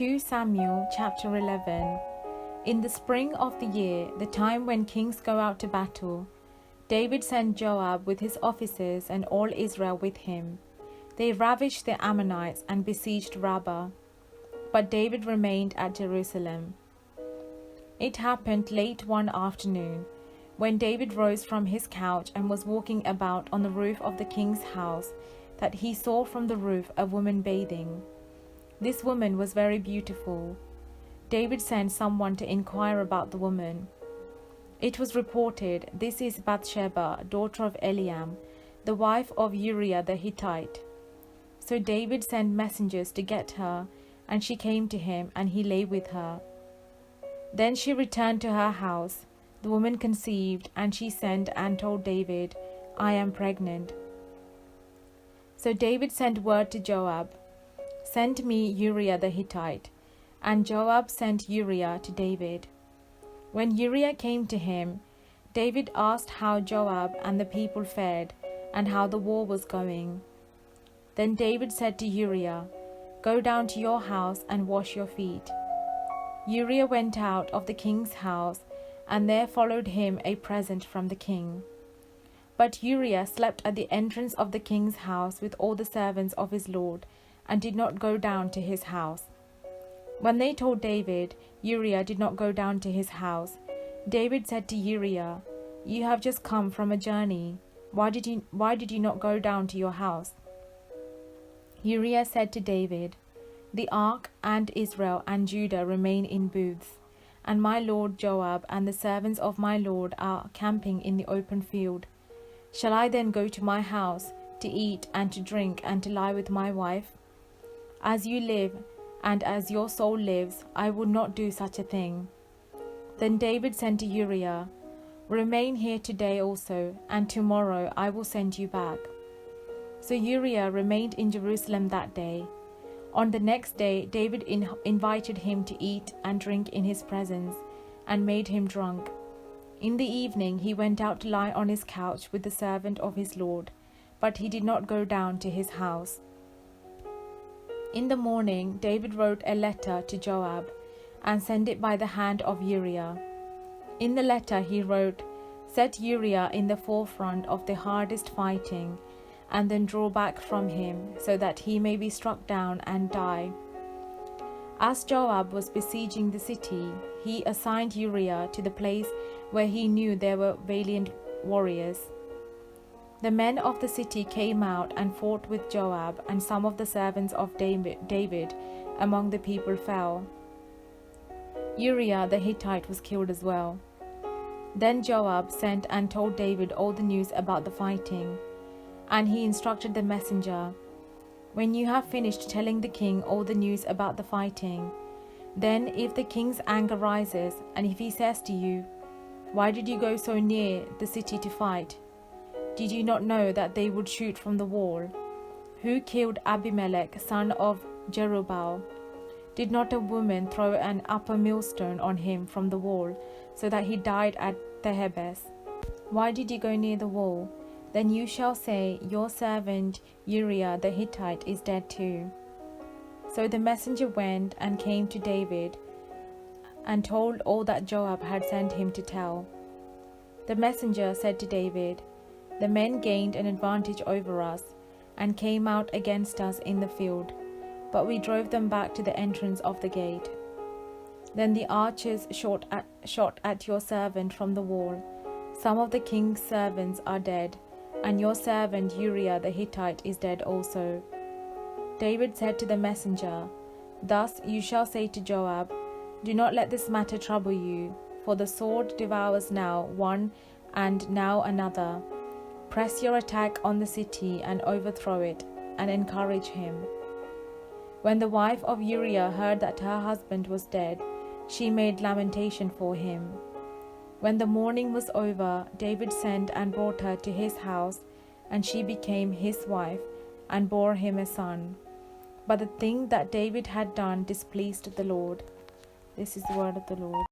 2 Samuel chapter 11. In the spring of the year, the time when kings go out to battle, David sent Joab with his officers and all Israel with him. They ravaged the Ammonites and besieged Rabbah, but David remained at Jerusalem. It happened late one afternoon, when David rose from his couch and was walking about on the roof of the king's house, that he saw from the roof a woman bathing. This woman was very beautiful. David sent someone to inquire about the woman. It was reported, "This is Bathsheba, daughter of Eliam, the wife of Uriah the Hittite." So David sent messengers to get her, and she came to him, and he lay with her. Then she returned to her house. The woman conceived, and she sent and told David, "I am pregnant." So David sent word to Joab, "Send me Uriah the Hittite." And Joab sent Uriah to David. When Uriah came to him, David asked how Joab and the people fared, and how the war was going. Then David said to Uriah, "Go down to your house and wash your feet." Uriah went out of the king's house, and there followed him a present from the king. But Uriah slept at the entrance of the king's house with all the servants of his lord, and did not go down to his house. When they told David, Uriah did not go down to his house. David said to Uriah, "You have just come from a journey. Why did you not go down to your house?" Uriah said to David, "The ark and Israel and Judah remain in booths, and my lord Joab and the servants of my lord are camping in the open field. Shall I then go to my house to eat and to drink and to lie with my wife? As you live, and as your soul lives, I would not do such a thing." Then David said to Uriah, "Remain here today also, and tomorrow I will send you back." So Uriah remained in Jerusalem that day. On the next day, David invited him to eat and drink in his presence, and made him drunk. In the evening he went out to lie on his couch with the servant of his lord, but he did not go down to his house. In the morning David wrote a letter to Joab, and sent it by the hand of Uriah. In the letter he wrote, "Set Uriah in the forefront of the hardest fighting, and then draw back from him, so that he may be struck down and die." As Joab was besieging the city, he assigned Uriah to the place where he knew there were valiant warriors. The men of the city came out and fought with Joab, and some of the servants of David among the people fell. Uriah the Hittite was killed as well. Then Joab sent and told David all the news about the fighting, and he instructed the messenger, "When you have finished telling the king all the news about the fighting, then if the king's anger rises, and if he says to you, 'Why did you go so near the city to fight? Did you not know that they would shoot from the wall? Who killed Abimelech, son of Jerubbaal? Did not a woman throw an upper millstone on him from the wall, so that he died at Thebes? Why did you go near the wall?' Then you shall say, 'Your servant Uriah the Hittite is dead too.'" So the messenger went and came to David, and told all that Joab had sent him to tell. The messenger said to David, "The men gained an advantage over us, and came out against us in the field, but we drove them back to the entrance of the gate. Then the archers shot at your servant from the wall. Some of the king's servants are dead, and your servant Uriah the Hittite is dead also." David said to the messenger, "Thus you shall say to Joab, 'Do not let this matter trouble you, for the sword devours now one and now another. Press your attack on the city and overthrow it, and encourage him.'" When the wife of Uriah heard that her husband was dead, she made lamentation for him. When the mourning was over, David sent and brought her to his house, and she became his wife, and bore him a son. But the thing that David had done displeased the Lord. This is the word of the Lord.